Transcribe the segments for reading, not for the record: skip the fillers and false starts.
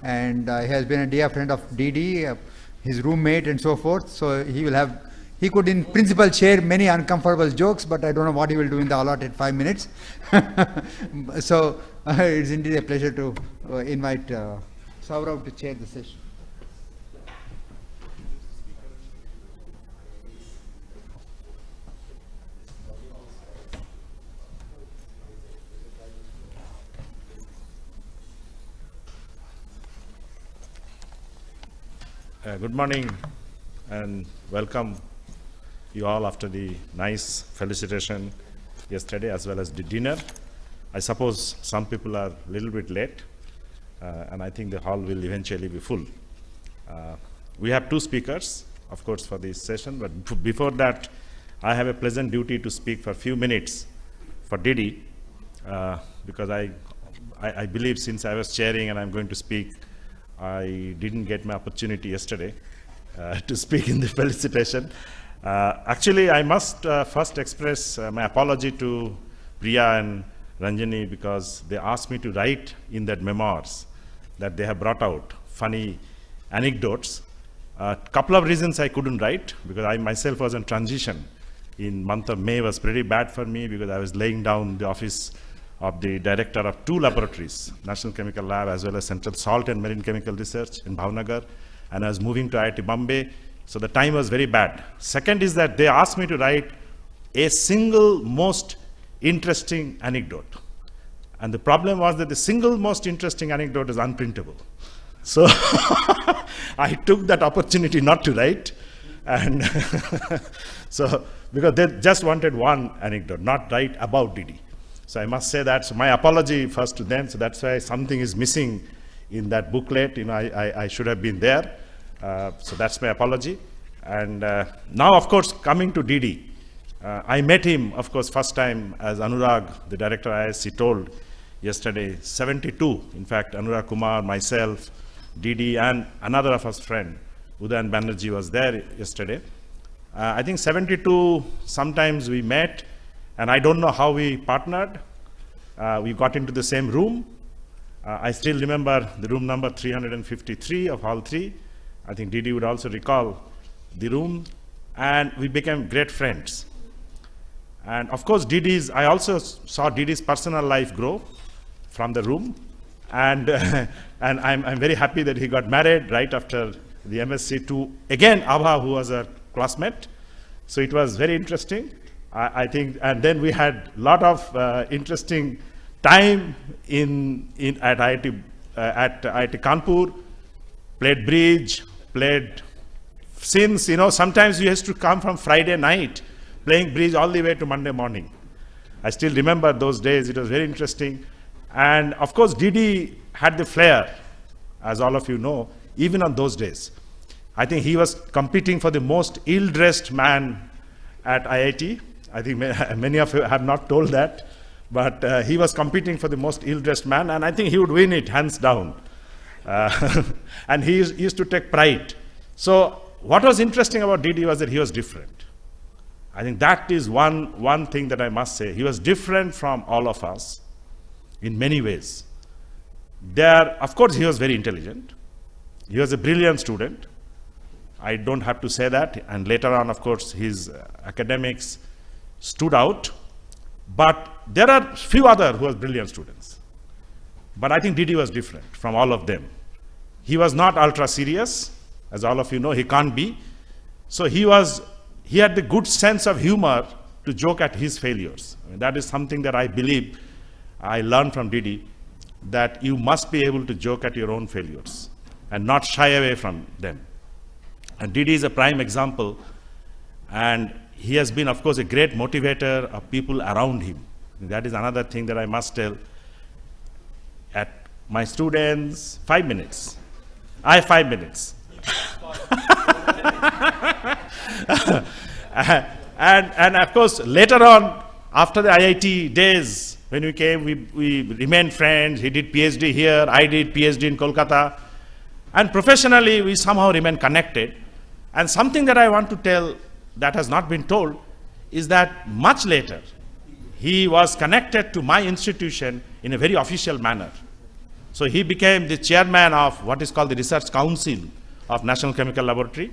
and he has been a dear friend of DD, his roommate and so forth. So he could in principle share many uncomfortable jokes, but I don't know what he will do in the allotted 5 minutes. So it's indeed a pleasure to invite Saurav to chair the session. Good morning and welcome you all after the nice felicitation yesterday as well as the dinner. I suppose some people are a little bit late and I think the hall will eventually be full. We have two speakers, of course, for this session, but before that I have a pleasant duty to speak for a few minutes for Didi because I believe since I was chairing and I'm going to speak, I didn't get my opportunity yesterday to speak in the felicitation. Actually, I must first express my apology to Priya and Ranjani because they asked me to write in that memoirs that they have brought out funny anecdotes. A couple of reasons I couldn't write because I myself was in transition. In month of May was pretty bad for me because I was laying down the office of the director of two laboratories, National Chemical Lab as well as Central Salt and Marine Chemical Research in Bhavnagar, and I was moving to IIT Bombay, so the time was very bad. Second is that they asked me to write a single most interesting anecdote. And the problem was that the single most interesting anecdote is unprintable. So I took that opportunity not to write, and so because they just wanted one anecdote, not write about Didi. So I must say that. So my apology first to them. So that's why something is missing in that booklet. You know, I should have been there. So that's my apology. And now, of course, coming to Didi, I met him, of course, first time as Anurag, the director of ISC, told yesterday, 72. In fact, Anurag Kumar, myself, Didi, and another of us friend, Udayan Banerjee, was there yesterday. I think 72, sometimes we met. And I don't know how we partnered. We got into the same room. I still remember the room number 353 of Hall 3. I think Didi would also recall the room. And we became great friends. And of course, I also saw Didi's personal life grow from the room. And, and I'm very happy that he got married right after the MSc to, again, Abha, who was a classmate. So it was very interesting. I think, and then we had a lot of interesting time at IIT Kanpur, played bridge, since, you know, sometimes we used to come from Friday night playing bridge all the way to Monday morning. I still remember those days, it was very interesting. And of course, Didi had the flair, as all of you know, even on those days. I think he was competing for the most ill-dressed man at IIT. I think many of you have not told that, but he was competing for the most ill-dressed man, and I think he would win it hands down. And he used to take pride. So what was interesting about Didi was that he was different. I think that is one thing that I must say. He was different from all of us in many ways. Of course, he was very intelligent. He was a brilliant student. I don't have to say that. And later on, of course, his academics stood out, but there are few other who were brilliant students. But I think Didi was different from all of them. He was not ultra serious, as all of you know, he can't be. So he had the good sense of humor to joke at his failures. I mean, that is something that I believe I learned from Didi, that you must be able to joke at your own failures and not shy away from them. And Didi is a prime example, and he has been, of course, a great motivator of people around him. That is another thing that I must tell. At my students, 5 minutes. I have 5 minutes. and of course, later on, after the IIT days, when we came, we remained friends. He did PhD here, I did PhD in Kolkata. And professionally, we somehow remain connected. And something that I want to tell that has not been told is that much later, he was connected to my institution in a very official manner. So he became the chairman of what is called the Research Council of National Chemical Laboratory.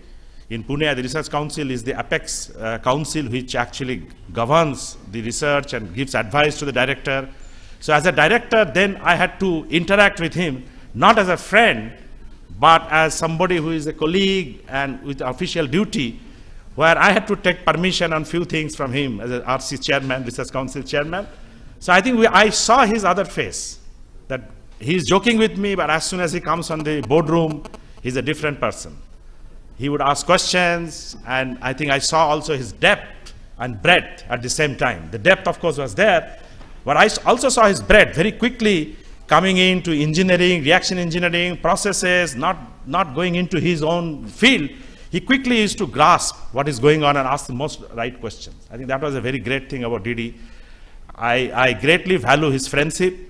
In Pune, the Research Council is the apex council which actually governs the research and gives advice to the director. So as a director, then I had to interact with him, not as a friend, but as somebody who is a colleague and with official duty, where I had to take permission on few things from him as a RC chairman, Research Council chairman. So I think I saw his other face, that he's joking with me, but as soon as he comes on the boardroom, he's a different person. He would ask questions, and I think I saw also his depth and breadth at the same time. The depth, of course, was there, but I also saw his breadth very quickly coming into engineering, reaction engineering, processes, not going into his own field. He quickly used to grasp what is going on and ask the most right questions. I think that was a very great thing about Didi. I greatly value his friendship,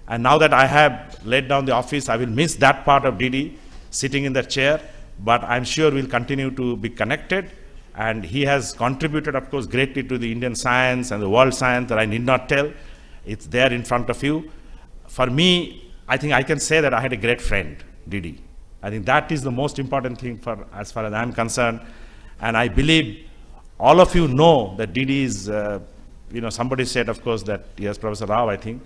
and now that I have laid down the office, I will miss that part of Didi, sitting in the chair, but I'm sure we'll continue to be connected, and he has contributed, of course, greatly to the Indian science and the world science that I need not tell. It's there in front of you. For me, I think I can say that I had a great friend, Didi. I think that is the most important thing as far as I'm concerned, and I believe all of you know that Didi is, somebody said, of course, that, yes, Professor Rao, I think,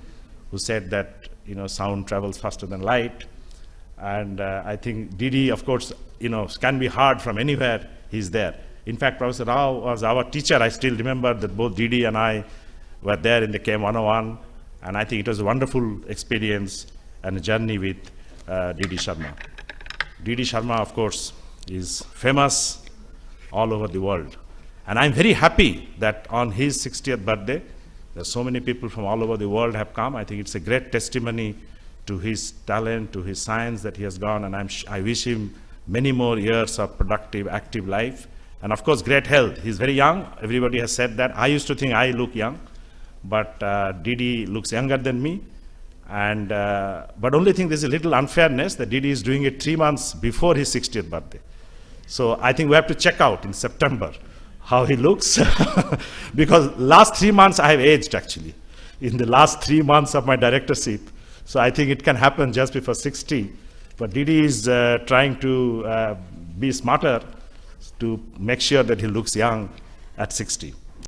who said that, sound travels faster than light. And I think Didi, of course, can be heard from anywhere he's there. In fact, Professor Rao was our teacher. I still remember that both Didi and I were there in the KM 101, and I think it was a wonderful experience and a journey with Didi Sharma. Didi Sharma, of course, is famous all over the world. And I'm very happy that on his 60th birthday, there's so many people from all over the world have come. I think it's a great testimony to his talent, to his science that he has gone, and I wish him many more years of productive, active life. And of course, great health. He's very young. Everybody has said that. I used to think I look young, but Didi looks younger than me. And but only thing, there's a little unfairness that Didi is doing it 3 months before his 60th birthday. So I think we have to check out in September how he looks, because last 3 months I have aged actually, in the last 3 months of my directorship. So I think it can happen just before 60. But Didi is trying to be smarter to make sure that he looks young at 60.